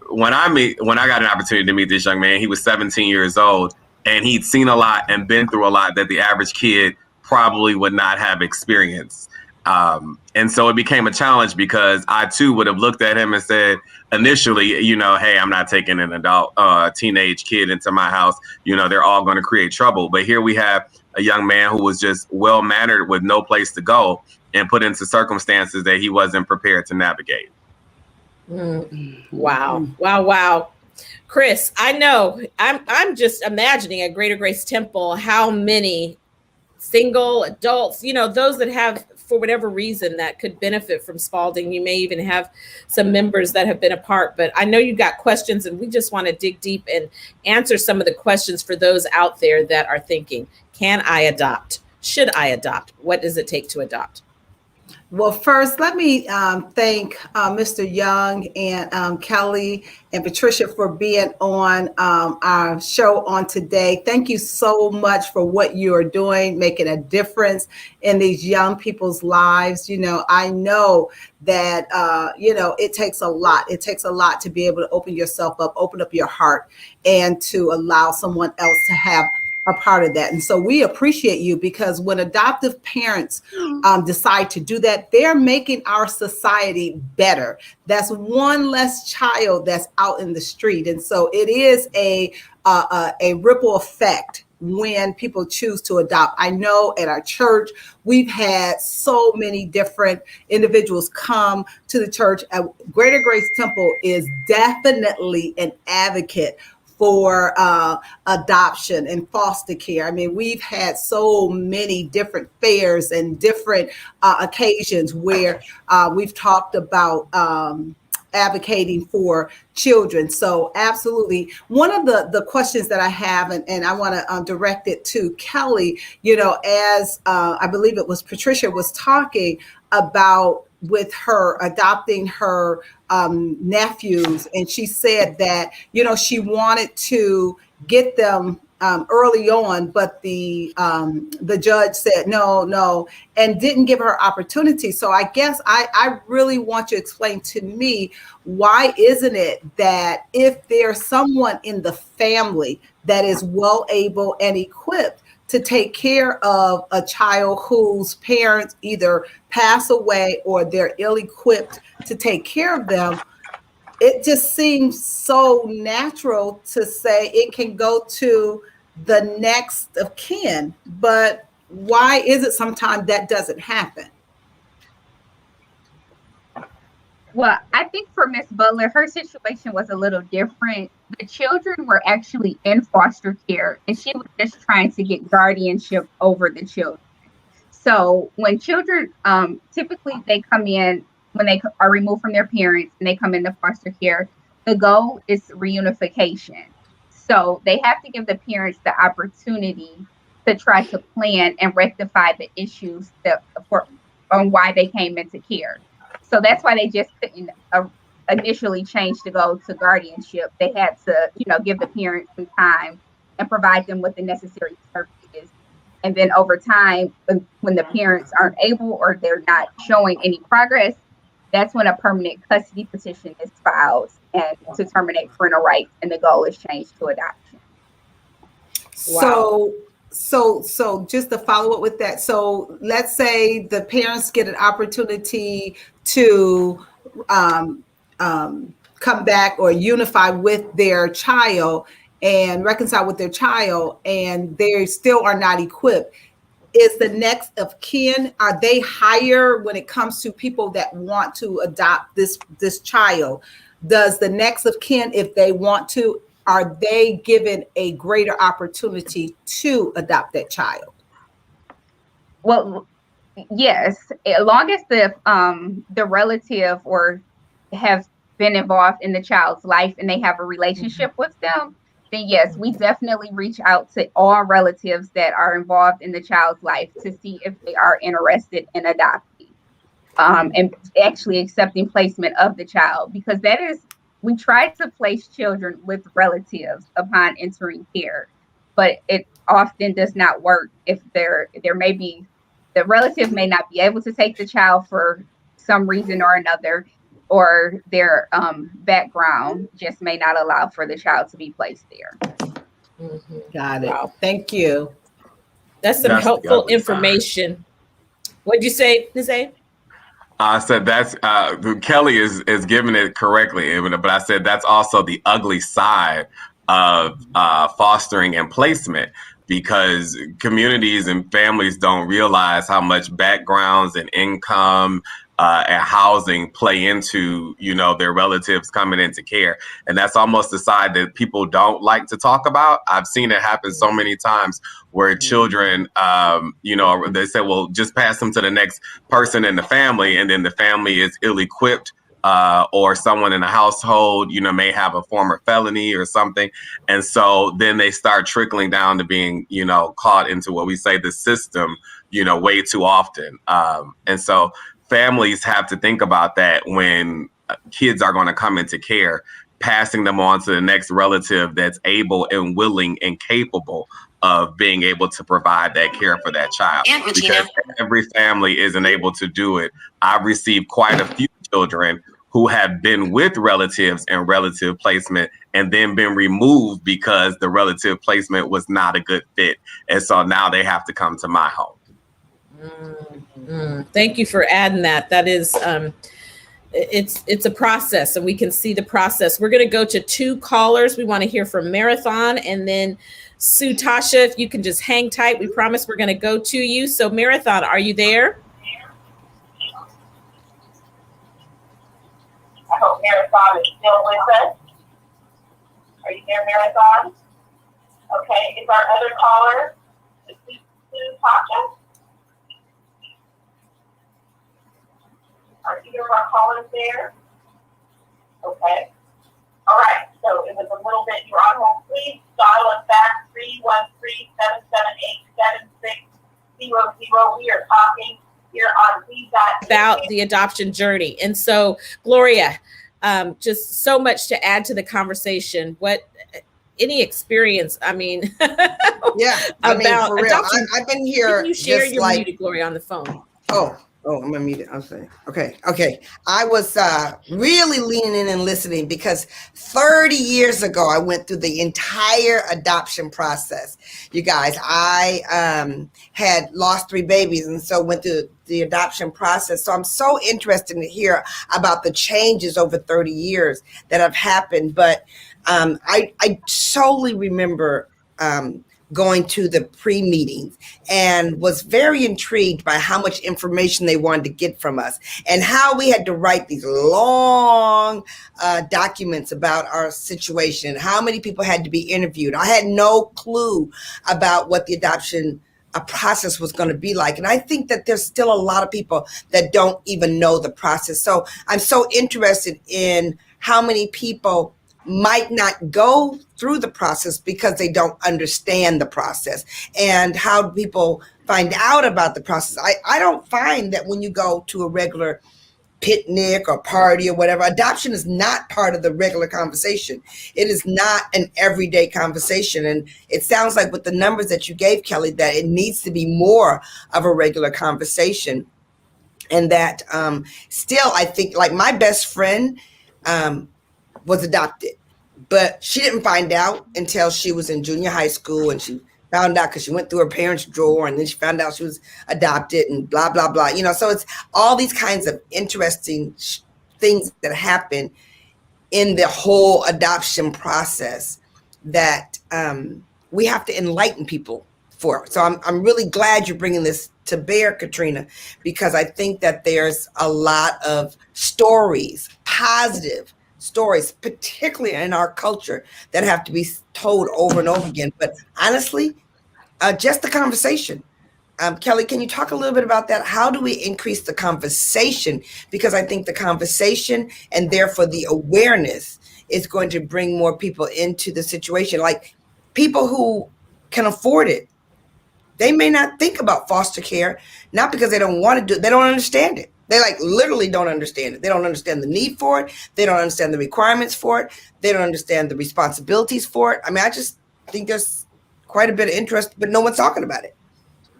when I got an opportunity to meet this young man, he was 17 years old, and he'd seen a lot and been through a lot that the average kid probably would not have experienced. And so it became a challenge because I too would have looked at him and said initially, hey, I'm not taking an adult, teenage kid into my house. They're all going to create trouble. But here we have a young man who was just well-mannered with no place to go and put into circumstances that he wasn't prepared to navigate. Wow. Chris, I know I'm just imagining at Greater Grace Temple how many single adults, those that have, for whatever reason, that could benefit from Spaulding. You may even have some members that have been apart, but I know you got questions, and we just want to dig deep and answer some of the questions for those out there that are thinking, can I adopt? Should I adopt? What does it take to adopt? Well, first, let me thank Mr. Young and Kelly and Patricia for being on our show on today. Thank you so much for what you are doing, making a difference in these young people's lives. I know that, it takes a lot. It takes a lot to be able to open yourself up, open up your heart, and to allow someone else to have a part of that. And so we appreciate you, because when adoptive parents decide to do that, they're making our society better. That's one less child that's out in the street. And so it is a ripple effect when people choose to adopt. I know at our church, we've had so many different individuals come to the church. Greater Grace Temple is definitely an advocate for adoption and foster care. I mean, we've had so many different fairs and different occasions where we've talked about advocating for children. So absolutely. One of the questions that I have, and I want to direct it to Kelly, as I believe it was Patricia was talking about with her adopting her nephews, and she said that she wanted to get them early on, but the judge said no, and didn't give her opportunity. So I guess I really want you to explain to me, why isn't it that if there's someone in the family that is well able and equipped to take care of a child whose parents either pass away or they're ill-equipped to take care of them, it just seems so natural to say it can go to the next of kin. But why is it sometimes that doesn't happen? Well, I think for Miss Butler, her situation was a little different. The children were actually in foster care, and she was just trying to get guardianship over the children. So when children, typically they come in, when they are removed from their parents and they come into foster care, the goal is reunification. So they have to give the parents the opportunity to try to plan and rectify the issues on why they came into care. So that's why they just couldn't initially change to go to guardianship. They had to, give the parents some time and provide them with the necessary services. And then over time, when the parents aren't able or they're not showing any progress, that's when a permanent custody petition is filed and to terminate parental rights, and the goal is changed to adoption. Wow. So just to follow up with that. So let's say the parents get an opportunity to come back or unify with their child and reconcile with their child, and they still are not equipped. Is the next of kin, are they higher when it comes to people that want to adopt this child? Does the next of kin, if they want to, are they given a greater opportunity to adopt that child? Well, yes, as long as the relative or have been involved in the child's life and they have a relationship with them, then yes, we definitely reach out to all relatives that are involved in the child's life to see if they are interested in adopting and actually accepting placement of the child, because we try to place children with relatives upon entering care, but it often does not work if there may be, the relative may not be able to take the child for some reason or another, or their background just may not allow for the child to be placed there. Mm-hmm. Got it. Wow. Thank you. That's some helpful information. What'd you say, Nazay? I said that's Kelly is giving it correctly, but I said that's also the ugly side of fostering and placement, because communities and families don't realize how much backgrounds and income and housing play into, their relatives coming into care. And that's almost the side that people don't like to talk about. I've seen it happen so many times where children, they say, well, just pass them to the next person in the family. And then the family is ill-equipped, or someone in the household, may have a former felony or something. And so then they start trickling down to being, caught into what we say the system, way too often. And so families have to think about that when kids are going to come into care, passing them on to the next relative that's able and willing and capable of being able to provide that care for that child. Because every family isn't able to do it. I've received quite a few children who have been with relatives and relative placement and then been removed because the relative placement was not a good fit. And so now they have to come to my home. Thank you for adding that. That is, it's a process, and we can see the process. We're going to go to 2 callers. We want to hear from Marathon, and then Sue Tasha, if you can just hang tight, we promise we're going to go to you. So Marathon, are you there? I hope Marathon is still with us. Are you there, Marathon? Okay, is our other caller Sue Tasha? Are either of our callers there? Okay. All right, so it was a little bit, you're on hold. Please dial us back, 313-778-7600. We are talking here on about the adoption journey. And so, Gloria, just so much to add to the conversation. What, any experience, I mean, yeah, I mean, about for real. adoption. I've been here. Can you share just your like, muted, Gloria, on the phone? Oh, I'm unmuted. I'm sorry. Okay. I was really leaning in and listening because 30 years ago, I went through the entire adoption process. You guys, I had lost 3 babies and so went through the adoption process. So I'm so interested to hear about the changes over 30 years that have happened. But I solely remember going to the pre-meetings and was very intrigued by how much information they wanted to get from us and how we had to write these long documents about our situation, how many people had to be interviewed. I had no clue about what the adoption process was going to be like. And I think that there's still a lot of people that don't even know the process. So I'm so interested in how many people might not go through the process because they don't understand the process, and how people find out about the process. I don't find that when you go to a regular picnic or party or whatever, adoption is not part of the regular conversation. It is not an everyday conversation. And it sounds like with the numbers that you gave, Kelly, that it needs to be more of a regular conversation. And that still, I think, like my best friend was adopted, but she didn't find out until she was in junior high school, and she found out because she went through her parents' drawer, and then she found out she was adopted and blah, blah, blah. You know, so it's all these kinds of interesting things that happen in the whole adoption process that we have to enlighten people for. So I'm really glad you're bringing this to bear, Caterina, because I think that there's a lot of stories, positive stories, particularly in our culture, that have to be told over and over again. But honestly, just the conversation. Kelly, can you talk a little bit about that? How do we increase the conversation? Because I think the conversation and therefore the awareness is going to bring more people into the situation. Like people who can afford it, they may not think about foster care, not because they don't want to do it, they don't understand it. They like literally don't understand it. They don't understand the need for it. They don't understand the requirements for it. They don't understand the responsibilities for it. I mean, I just think there's quite a bit of interest, but no one's talking about it.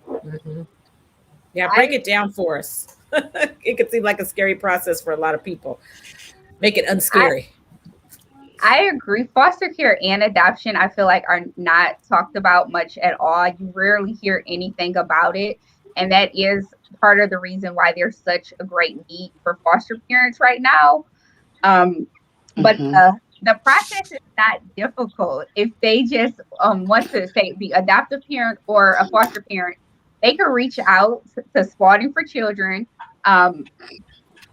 Mm-hmm. Yeah, break it down for us. It could seem like a scary process for a lot of people. Make it unscary. I agree. Foster care and adoption, I feel like, are not talked about much at all. You rarely hear anything about it. And that is part of the reason why there's such a great need for foster parents right now. But the process is not difficult. If they just want to say the adoptive parent or a foster parent, they can reach out to Spaulding for Children.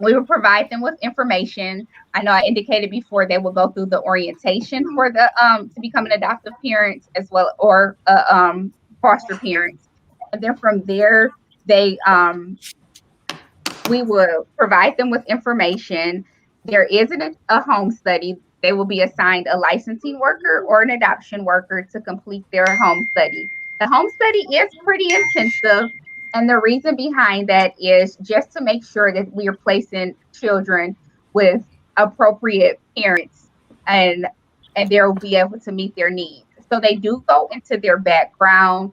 We will provide them with information. I know I indicated before they will go through the orientation for the to become an adoptive parent as well, or foster parents. And then from there, they we will provide them with information. There isn't a home study. They will be assigned a licensing worker or an adoption worker to complete their home study. The home study is pretty intensive. And the reason behind that is just to make sure that we are placing children with appropriate parents and they'll be able to meet their needs. So they do go into their background,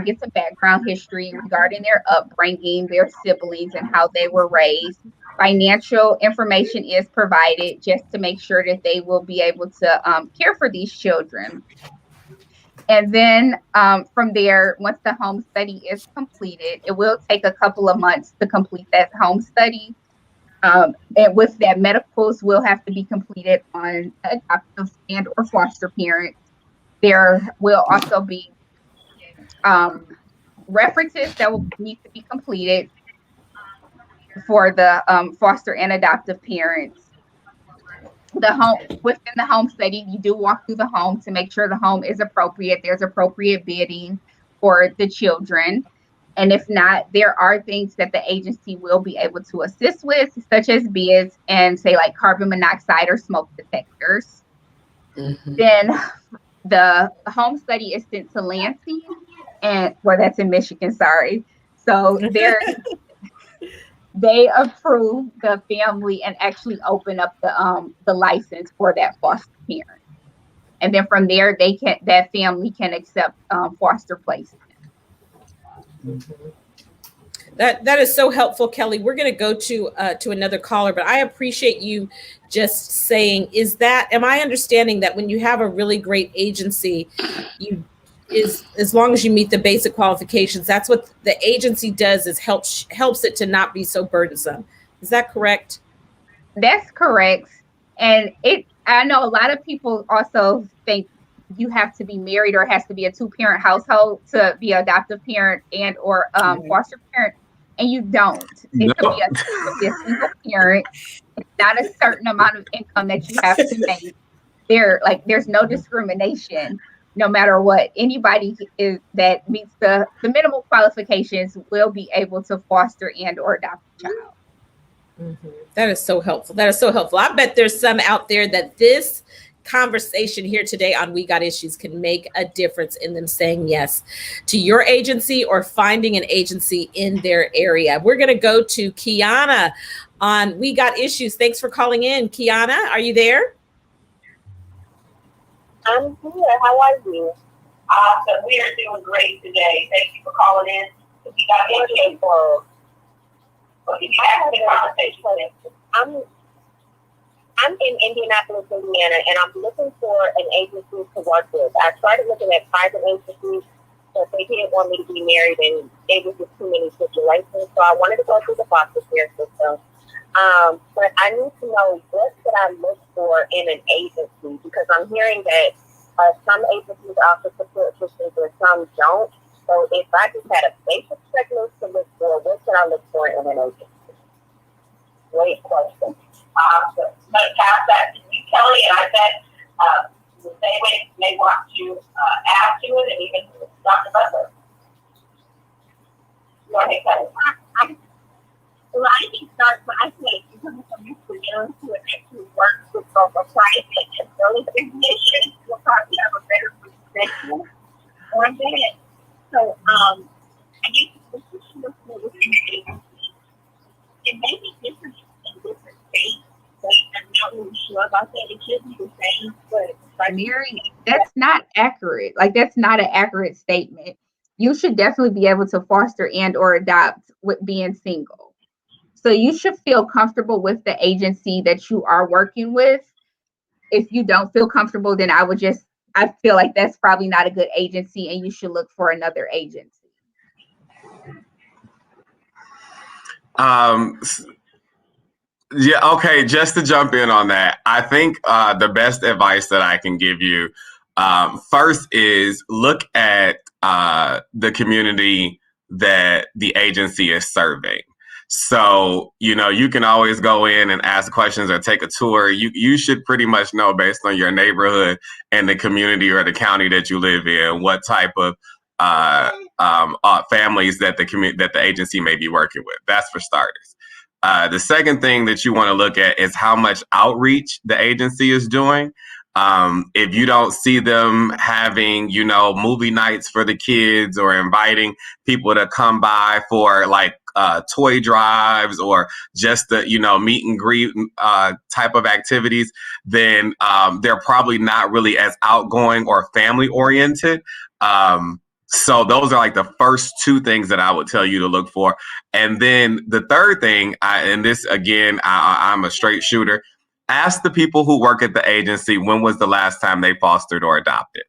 get some background history regarding their upbringing, their siblings, and how they were raised. Financial information is provided just to make sure that they will be able to care for these children. And then from there, once the home study is completed, it will take a couple of months to complete that home study. And with that, medicals will have to be completed on adoptive and or foster parents. There will also be references that will need to be completed for the foster and adoptive parents. The home, within the home study, you do walk through the home to make sure the home is appropriate. There's appropriate bedding for the children. And if not, there are things that the agency will be able to assist with, such as beds and say like carbon monoxide or smoke detectors. Mm-hmm. Then the home study is sent to Lansing, and well, that's in Michigan, sorry. So they approve the family and actually open up the license for that foster parent. And then from there, that family can accept foster placement. Mm-hmm. That is so helpful, Kelly. We're going to go to another caller, but I appreciate you just saying, am I understanding that when you have a really great agency, as long as you meet the basic qualifications, that's what the agency does, is helps it to not be so burdensome. Is that correct? That's correct. And I know a lot of people also think you have to be married or it has to be a 2-parent household to be an adoptive parent and or foster parent. And you don't. It could be a single parent. It's not a certain amount of income that you have to make. There's no discrimination, no matter what. Anybody that meets the minimal qualifications will be able to foster and or adopt a child. Mm-hmm. That is so helpful. That is so helpful. I bet there's some out there that this conversation here today on We Got Issues can make a difference in them saying yes to your agency or finding an agency in their area. We're going to go to Kiana on We Got Issues. Thanks for calling in. Kiana, are you there? I'm here. How are you? Awesome. We are doing great today. Thank you for calling in. We got issues. Well, you have the conversation. I'm in Indianapolis, Indiana, and I'm looking for an agency to work with. I started looking at private agencies, but they didn't want me to be married, and it was just too many situations. So I wanted to go through the foster care system. But I need to know, what should I look for in an agency? Because I'm hearing that some agencies offer support systems and some don't. So if I just had a basic checklist to look for, what should I look for in an agency? Great question. So I'm going to pass that to you, Kelly, and I bet the same way may want to add to it, and even Dr. Butler. Go ahead, Kelly. Well, I can start by saying, because I'm used to young who actually work with both a private and early education, will probably have a better perspective on that. So, I guess the position of the agency, it may be different in different states, but I'm not really sure about that. It should be the same, but Mary, that's not accurate. That's not an accurate statement. You should definitely be able to foster and or adopt with being single. So you should feel comfortable with the agency that you are working with. If you don't feel comfortable, then I feel like that's probably not a good agency and you should look for another agency. Yeah, okay, just to jump in on that, I think the best advice that I can give you first is look at the community that the agency is serving. So, you can always go in and ask questions or take a tour. You should pretty much know, based on your neighborhood and the community or the county that you live in, what type of families that the agency may be working with. That's for starters. The second thing that you want to look at is how much outreach the agency is doing. If you don't see them having, movie nights for the kids or inviting people to come by for toy drives or just the, meet and greet type of activities, then they're probably not really as outgoing or family oriented. So those are the first two things that I would tell you to look for. And then the third thing, and this again, I'm a straight shooter. Ask the people who work at the agency, when was the last time they fostered or adopted?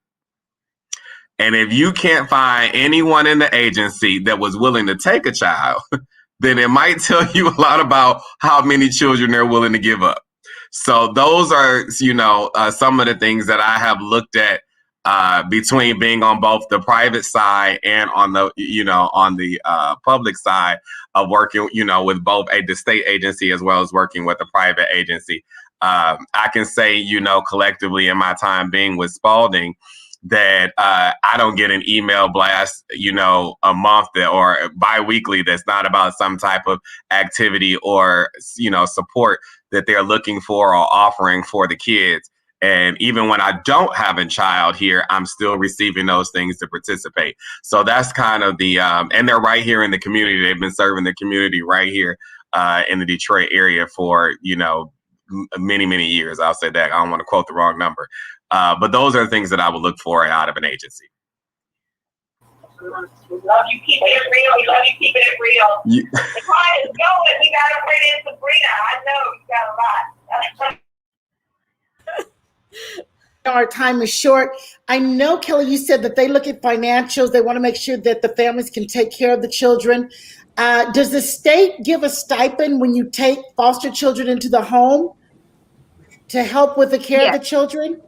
And if you can't find anyone in the agency that was willing to take a child, then it might tell you a lot about how many children they're willing to give up. So those are, some of the things that I have looked at between being on both the private side and on the, on the public side of working, with both the state agency as well as working with a private agency. I can say, collectively in my time being with Spaulding, that I don't get an email blast, a month or bi-weekly that's not about some type of activity or, support that they're looking for or offering for the kids. And even when I don't have a child here, I'm still receiving those things to participate. So that's kind of the, and they're right here in the community. They've been serving the community right here in the Detroit area for, many, many years. I'll say that. I don't want to quote the wrong number. But those are the things that I would look for out of an agency. We love you keeping it real. We love you keeping it real. The client is going. We got to bring in Sabrina. I know you got a lot. Our time is short. I know, Kelly, you said that they look at financials. They want to make sure that the families can take care of the children. Does the state give a stipend when you take foster children into the home to help with the care of the children?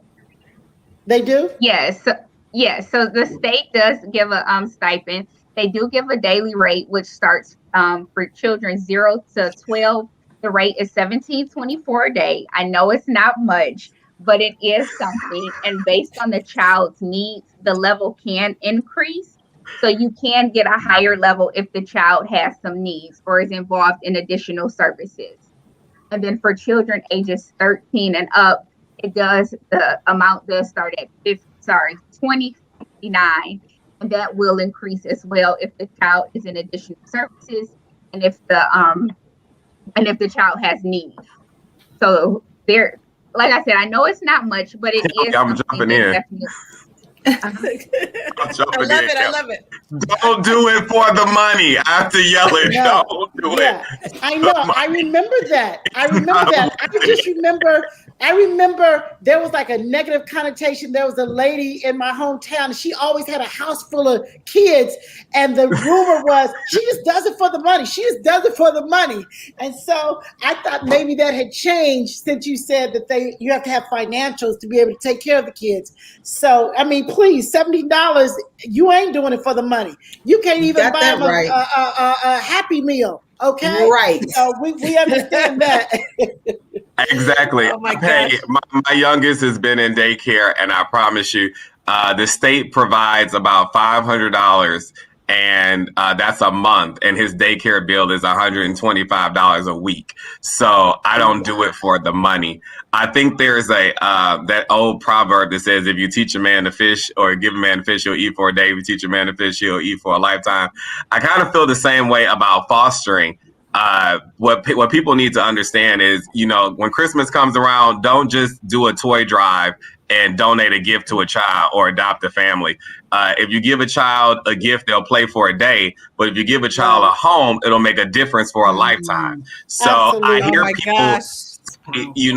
They do? Yes. Yes. So the state does give a stipend. They do give a daily rate, which starts for children 0 to 12. The rate is $17.24 a day. I know it's not much, but it is something. And based on the child's needs, the level can increase. So you can get a higher level if the child has some needs or is involved in additional services. And then for children ages 13 and up, the amount does start at $20.59, and that will increase as well if the child is in additional services and if the child has needs. So there, like I said, I know it's not much, but it is. I'm jumping in. I love it. Don't do it for the money. I have to yell it. No. Don't do it. I know. I remember that. I remember there was like a negative connotation. There was a lady in my hometown. She always had a house full of kids. And the rumor was, she just does it for the money. She just does it for the money. And so I thought maybe that had changed since you said that you have to have financials to be able to take care of the kids. So, I mean, please, $70, you ain't doing it for the money. You can't even buy them a Happy Meal. Okay. Right. So we understand that. Exactly. Oh my gosh. My youngest has been in daycare, and I promise you, the state provides about $500, and that's a month, and his daycare bill is $125 a week. So I don't do it for the money. I think there's that old proverb that says, if you teach a man to fish or give a man to fish, he'll eat for a day. If you teach a man to fish, he'll eat for a lifetime. I kind of feel the same way about fostering. What people need to understand is, when Christmas comes around, don't just do a toy drive and donate a gift to a child or adopt a family. If you give a child a gift, they'll play for a day. But if you give a child a home, it'll make a difference for a lifetime. So Absolutely. I hear people,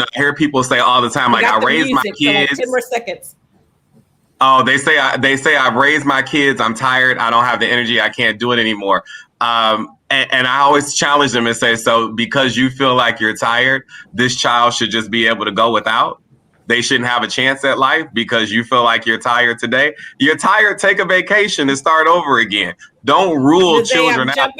I hear people say all the time, like, I raised my kids. Like 10 more seconds. Oh, they say I've raised my kids. I'm tired. I don't have the energy. I can't do it anymore. And I always challenge them and say, so because you feel like you're tired, this child should just be able to go without? They shouldn't have a chance at life because you feel like you're tired today? You're tired, take a vacation and start over again. Don't rule children out.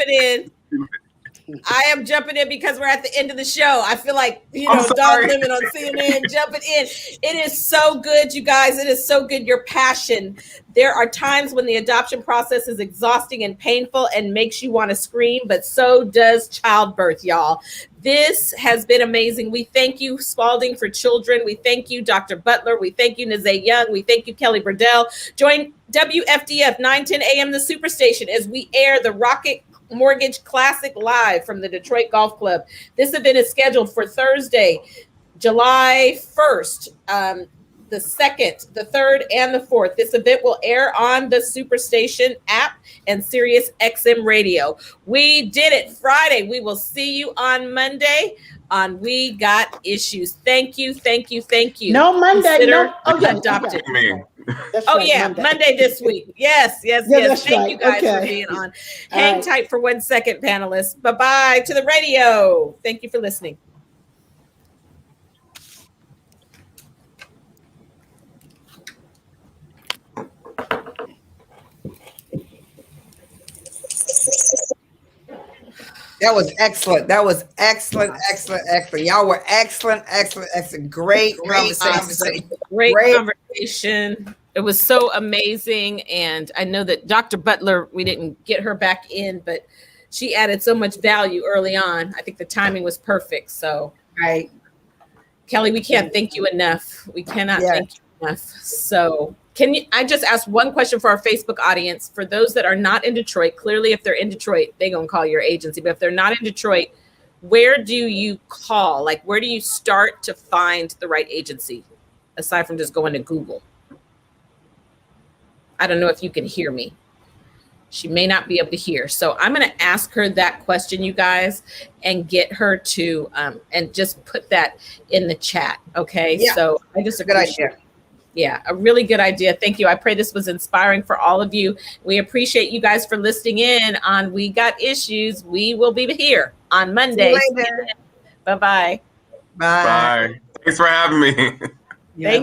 I am jumping in because we're at the end of the show. I feel like, Don Lemon on CNN jumping in. It is so good, you guys. It is so good. Your passion. There are times when the adoption process is exhausting and painful and makes you want to scream, but so does childbirth, y'all. This has been amazing. We thank you, Spaulding for Children. We thank you, Dr. Butler. We thank you, Nazay Young. We thank you, Kelly Burdell. Join WFDF 9:10 a.m. the Superstation as we air the Rocket Mortgage Classic live from the Detroit Golf Club. This event is scheduled for Thursday, July 1st, the 2nd, the 3rd, and the 4th. This event will air on the Superstation app and Sirius XM radio. We did it Friday. We will see you on Monday on We Got Issues. Thank you. No, Monday. Adopted. Monday this week. Yes. Thank you guys for being on. Hang tight for 1 second, panelists. Bye-bye to the radio. Thank you for listening. That was excellent. That was excellent, excellent, excellent. Y'all were excellent, excellent, excellent. Great conversation. Great conversation. It was so amazing. And I know that Dr. Butler, we didn't get her back in, but she added so much value early on. I think the timing was perfect. So, Right. Kelly, we can't thank you enough. We cannot thank you enough. So I just ask one question for our Facebook audience? For those that are not in Detroit, clearly if they're in Detroit, they're going to call your agency. But if they're not in Detroit, where do you call? Like, where do you start to find the right agency, aside from just going to Google? I don't know if you can hear me. She may not be able to hear. So I'm going to ask her that question, you guys, and get her to, and just put that in the chat. Okay. Yeah. So I just Good idea. Yeah, a really good idea. Thank you. I pray this was inspiring for all of you. We appreciate you guys for listening in on We Got Issues. We will be here on Monday. See you later. Bye-bye. Bye. Bye. Thanks for having me. Thank